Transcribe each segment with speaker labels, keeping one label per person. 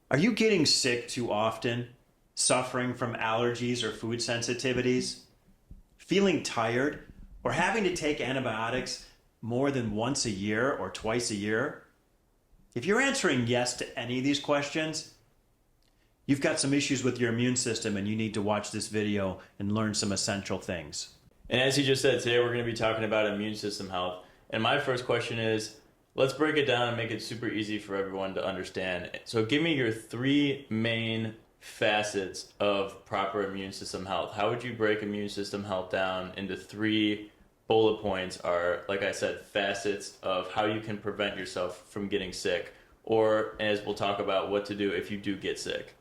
Speaker 1: Are you getting sick too often? Suffering from allergies or food sensitivities? Feeling tired? Or having to take antibiotics more than once a year or twice a year? If you're answering yes to any of these questions, you've got some issues with your immune system and you need to watch this video and learn some essential things.
Speaker 2: And as you just said, today we're going to be talking about immune system health. And my first question is, let's break it down and make it super easy for everyone to understand. So give me your three main facets of proper immune system health. How would you break immune system health down into three bullet points are, like I said, facets of how you can prevent yourself from getting sick, or as we'll talk about, what to do if you do get sick?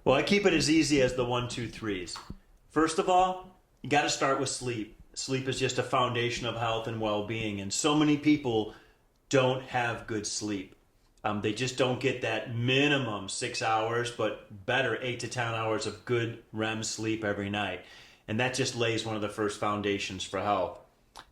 Speaker 1: Well, I keep it as easy as the one, two, threes. First of all, you got to start with sleep. Sleep is just a foundation of health and well-being, and so many people don't have good sleep. They just don't get that minimum 6 hours, but better 8 to 10 hours of good REM sleep every night. And that just lays one of the first foundations for health.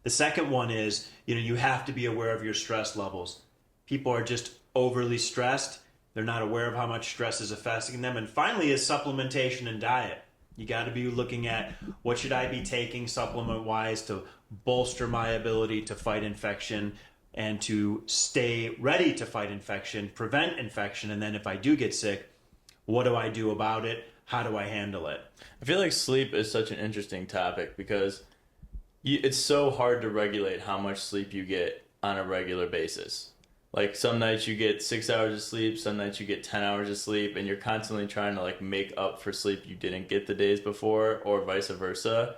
Speaker 1: The second one is, you have to be aware of your stress levels. People are just overly stressed. They're not aware of how much stress is affecting them. And finally is supplementation and diet. You got to be looking at what should I be taking supplement-wise to bolster my ability to fight infection and to stay ready to fight infection, prevent infection, and then if I do get sick, what do I do about it? How do I handle it?
Speaker 2: I feel like sleep is such an interesting topic because it's so hard to regulate how much sleep you get on a regular basis. Like some nights you get 6 hours of sleep, some nights you get 10 hours of sleep, and you're constantly trying to make up for sleep you didn't get the days before, or vice versa,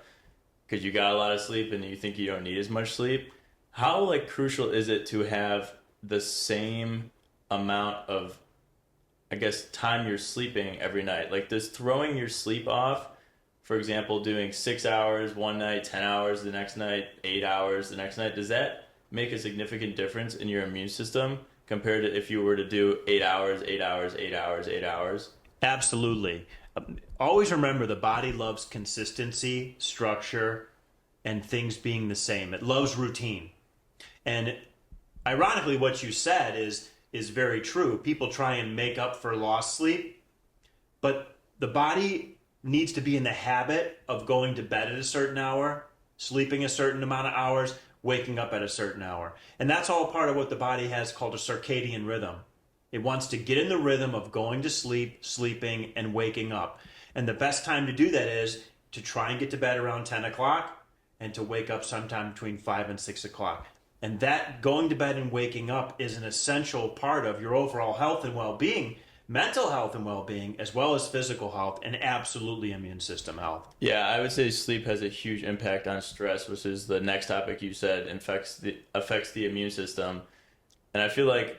Speaker 2: because you got a lot of sleep and you think you don't need as much sleep. How crucial is it to have the same amount of, I guess, time you're sleeping every night? Does throwing your sleep off, for example, doing 6 hours one night, 10 hours the next night, 8 hours the next night, does that make a significant difference in your immune system compared to if you were to do 8 hours, 8 hours, 8 hours, 8 hours?
Speaker 1: Absolutely. Always remember the body loves consistency, structure, and things being the same. It loves routine. And ironically, what you said is very true. People try and make up for lost sleep, but the body needs to be in the habit of going to bed at a certain hour, sleeping a certain amount of hours, waking up at a certain hour. And that's all part of what the body has called a circadian rhythm. It wants to get in the rhythm of going to sleep, sleeping, and waking up. And the best time to do that is to try and get to bed around 10 o'clock and to wake up sometime between 5 and 6 o'clock. And that going to bed and waking up is an essential part of your overall health and well-being, mental health and well-being, as well as physical health, and absolutely immune system health.
Speaker 2: Yeah, I would say sleep has a huge impact on stress, which is the next topic you said, affects the immune system. And I feel like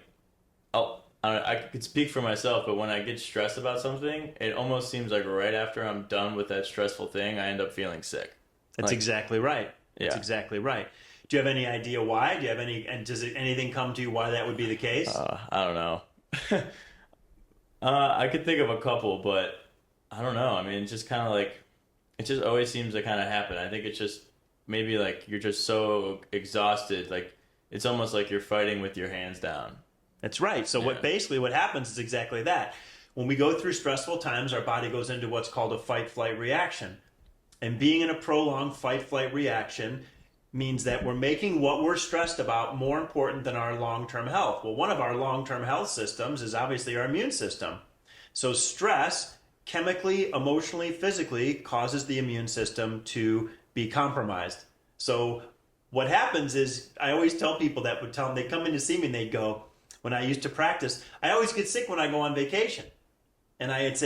Speaker 2: I could speak for myself, but when I get stressed about something, it almost seems like right after I'm done with that stressful thing, I end up feeling sick.
Speaker 1: That's exactly right. That's
Speaker 2: Yeah.
Speaker 1: exactly right. Do you have any idea why? Do you have and does anything come to you why that would be the case?
Speaker 2: I don't know. I could think of a couple, but I don't know. I mean, it's just kind of it just always seems to kind of happen. I think it's just maybe you're just so exhausted. It's almost like you're fighting with your hands down.
Speaker 1: That's right. So what happens is exactly that. When we go through stressful times, our body goes into what's called a fight-flight reaction. And being in a prolonged fight-flight reaction means that we're making what we're stressed about more important than our long-term health. Well, one of our long-term health systems is obviously our immune system. So stress, chemically, emotionally, physically, causes the immune system to be compromised. So what happens is, I always tell people that would tell them, they come in to see me and they'd go, when I used to practice, I always get sick when I go on vacation. And they'd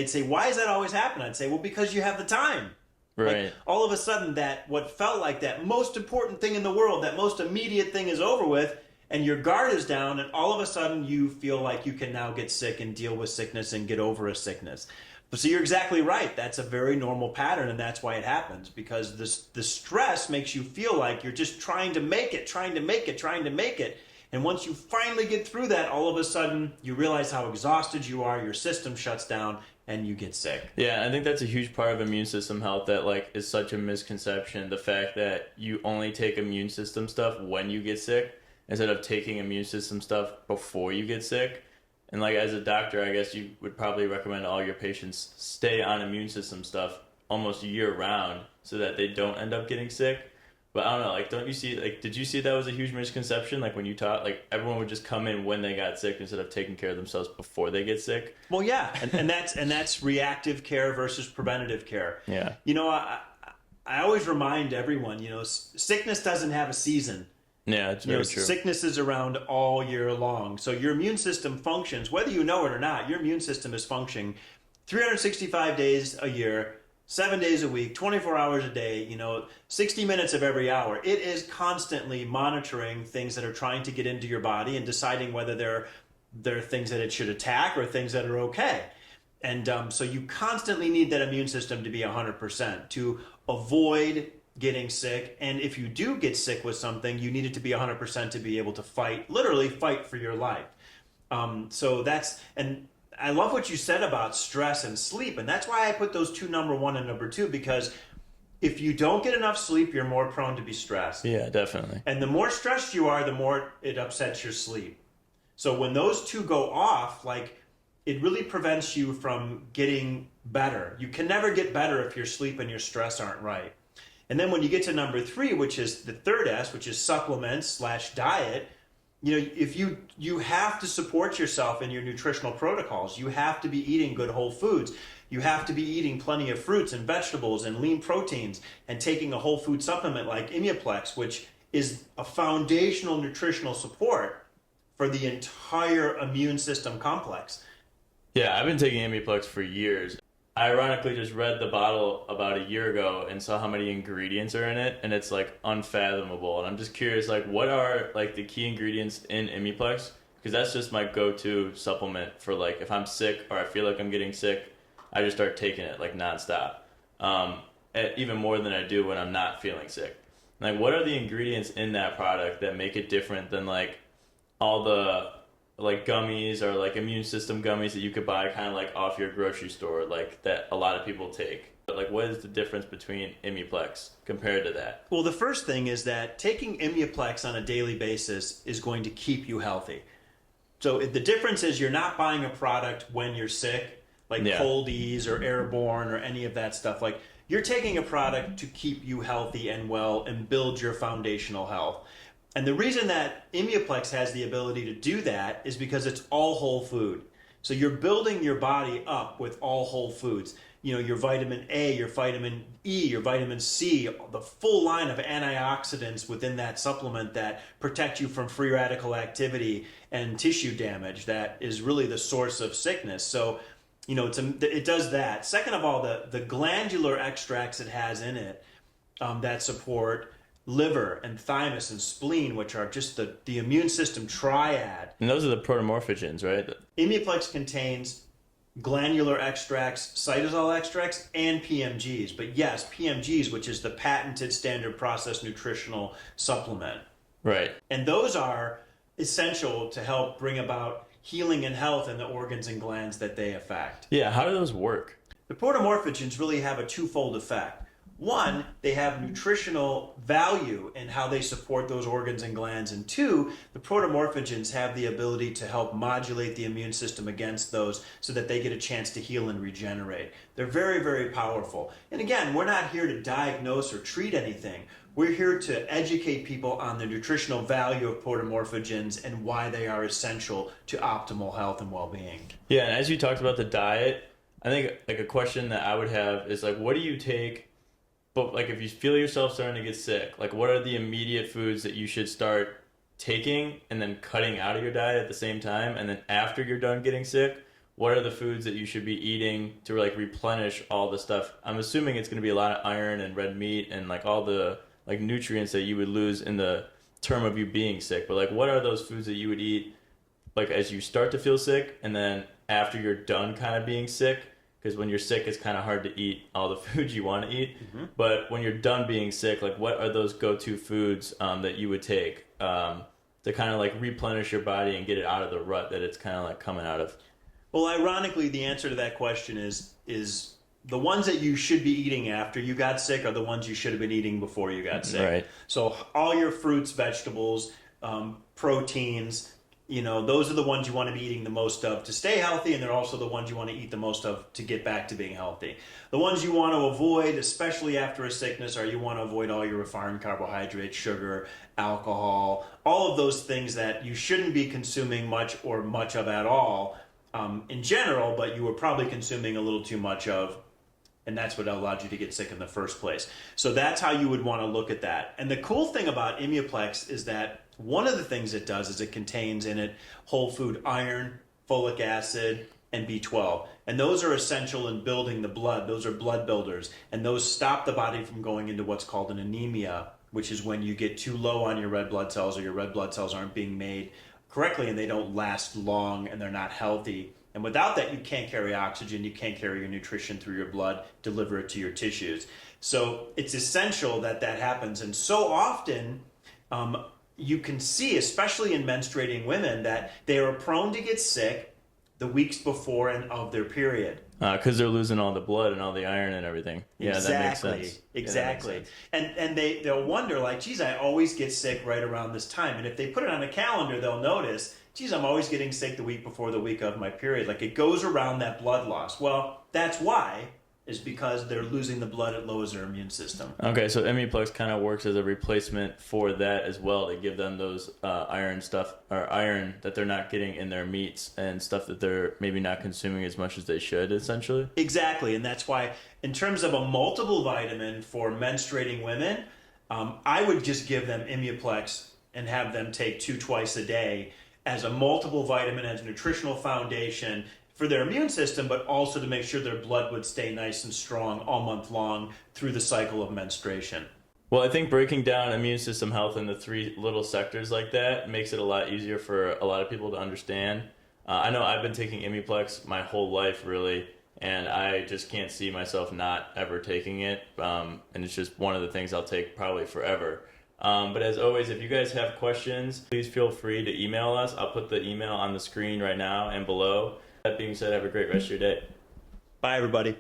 Speaker 1: say, why does that always happen? I'd say, well, because you have the time.
Speaker 2: Right.
Speaker 1: All of a sudden, what felt like that most important thing in the world, that most immediate thing is over with, and your guard is down, and all of a sudden you feel like you can now get sick and deal with sickness and get over a sickness. So you're exactly right. That's a very normal pattern, and that's why it happens, because the stress makes you feel like you're just trying to make it. And once you finally get through that, all of a sudden you realize how exhausted you are, your system shuts down, and you get sick.
Speaker 2: Yeah, I think that's a huge part of immune system health that is such a misconception. The fact that you only take immune system stuff when you get sick instead of taking immune system stuff before you get sick. And like as a doctor, I guess you would probably recommend all your patients stay on immune system stuff almost year round so that they don't end up getting sick. But I don't know, like, don't you see, like, did you see that was a huge misconception? Like, when you taught, like, everyone would just come in when they got sick instead of taking care of themselves before they get sick?
Speaker 1: Well, yeah, and that's reactive care versus preventative care.
Speaker 2: Yeah.
Speaker 1: You know, I always remind everyone, you know, sickness doesn't have a season.
Speaker 2: Yeah, it's very true.
Speaker 1: Sickness is around all year long. So your immune system functions, whether you know it or not, your immune system is functioning 365 days a year, 7 days a week, 24 hours a day, 60 minutes of every hour. It is constantly monitoring things that are trying to get into your body and deciding whether they're things that it should attack or things that are okay. And so you constantly need that immune system to be 100% to avoid getting sick. And if you do get sick with something, you need it to be 100% to be able to literally fight for your life. And I love what you said about stress and sleep. And that's why I put those two, number one and number two, because if you don't get enough sleep, you're more prone to be stressed.
Speaker 2: Yeah, definitely.
Speaker 1: And the more stressed you are, the more it upsets your sleep. So when those two go off, it really prevents you from getting better. You can never get better if your sleep and your stress aren't right. And then when you get to number three, which is the third S, which is supplements/diet, if you have to support yourself in your nutritional protocols. You have to be eating good whole foods. You have to be eating plenty of fruits and vegetables and lean proteins and taking a whole food supplement like Immunoplex, which is a foundational nutritional support for the entire immune system complex.
Speaker 2: Yeah, I've been taking Immunoplex for years. I ironically just read the bottle about a year ago and saw how many ingredients are in it, and it's unfathomable. And I'm just curious, what are the key ingredients in Immunoplex? Because that's just my go-to supplement for if I'm sick or I feel like I'm getting sick, I just start taking it nonstop. Even more than I do when I'm not feeling sick. What are the ingredients in that product that make it different than all the gummies or immune system gummies that you could buy kind of off your grocery store that a lot of people take? But what is the difference between Immunoplex compared to that?
Speaker 1: Well, the first thing is that taking Immunoplex on a daily basis is going to keep you healthy. So the difference is you're not buying a product when you're sick, Cold Ease or Airborne or any of that stuff. You're taking a product to keep you healthy and well and build your foundational health. And the reason that Immunoplex has the ability to do that is because it's all whole food. So you're building your body up with all whole foods. Your vitamin A, your vitamin E, your vitamin C, the full line of antioxidants within that supplement that protect you from free radical activity and tissue damage that is really the source of sickness. So, it does that. Second of all, the glandular extracts it has in it that support liver and thymus and spleen, which are just the immune system triad.
Speaker 2: And those are the protomorphogens, right?
Speaker 1: Immunoplex contains glandular extracts, cytosol extracts, and PMGs. But yes, PMGs, which is the patented standard process nutritional supplement.
Speaker 2: Right.
Speaker 1: And those are essential to help bring about healing and health in the organs and glands that they affect.
Speaker 2: Yeah, how do those work?
Speaker 1: The protomorphogens really have a twofold effect. One, they have nutritional value in how they support those organs and glands. And two, the protomorphogens have the ability to help modulate the immune system against those so that they get a chance to heal and regenerate. They're very, very powerful. And again, we're not here to diagnose or treat anything. We're here to educate people on the nutritional value of protomorphogens and why they are essential to optimal health and well-being.
Speaker 2: Yeah, and as you talked about the diet, I think a question that I would have is what do you take? But if you feel yourself starting to get sick, what are the immediate foods that you should start taking and then cutting out of your diet at the same time? And then after you're done getting sick, what are the foods that you should be eating to replenish all the stuff? I'm assuming it's going to be a lot of iron and red meat and all the nutrients that you would lose in the term of you being sick. But what are those foods that you would eat as you start to feel sick and then after you're done kind of being sick? Because when you're sick, it's kind of hard to eat all the foods you want to eat. Mm-hmm. But when you're done being sick, what are those go-to foods that you would take to kind of replenish your body and get it out of the rut that it's kind of coming out of?
Speaker 1: Well, ironically, the answer to that question is the ones that you should be eating after you got sick are the ones you should have been eating before you got sick.
Speaker 2: Right.
Speaker 1: So all your fruits, vegetables, proteins, those are the ones you want to be eating the most of to stay healthy, and they're also the ones you want to eat the most of to get back to being healthy. The ones you want to avoid, especially after a sickness, are you want to avoid all your refined carbohydrates, sugar, alcohol, all of those things that you shouldn't be consuming much of at all in general, but you were probably consuming a little too much of, and that's what allowed you to get sick in the first place. So that's how you would want to look at that. And the cool thing about Immuplex is that one of the things it does is it contains in it whole food iron, folic acid, and B12. And those are essential in building the blood. Those are blood builders. And those stop the body from going into what's called an anemia, which is when you get too low on your red blood cells, or your red blood cells aren't being made correctly and they don't last long and they're not healthy. And without that, you can't carry oxygen, you can't carry your nutrition through your blood, deliver it to your tissues. So it's essential that that happens. And so often, you can see, especially in menstruating women, that they are prone to get sick the weeks before and of their period.
Speaker 2: Because they're losing all the blood and all the iron and everything. Yeah,
Speaker 1: exactly.
Speaker 2: That makes sense.
Speaker 1: Exactly.
Speaker 2: Yeah, that makes sense.
Speaker 1: And they'll wonder, like, geez, I always get sick right around this time. And if they put it on a calendar, they'll notice, geez, I'm always getting sick the week before the week of my period. Like, it goes around that blood loss. Well, that's why, is because they're losing the blood, it lowers their immune system.
Speaker 2: Okay, so Immuplex kind of works as a replacement for that as well, to give them those iron that they're not getting in their meats and stuff that they're maybe not consuming as much as they should, essentially.
Speaker 1: Exactly, and that's why, in terms of a multiple vitamin for menstruating women, I would just give them Immuplex and have them take 2 twice a day as a multiple vitamin, as a nutritional foundation for their immune system, but also to make sure their blood would stay nice and strong all month long through the cycle of menstruation.
Speaker 2: Well, I think breaking down immune system health into 3 little sectors like that makes it a lot easier for a lot of people to understand. I know I've been taking Immuplex my whole life, really, and I just can't see myself not ever taking it, and it's just one of the things I'll take probably forever. But as always, if you guys have questions, please feel free to email us. I'll put the email on the screen right now and below. That being said, have a great rest of your day.
Speaker 1: Bye, everybody.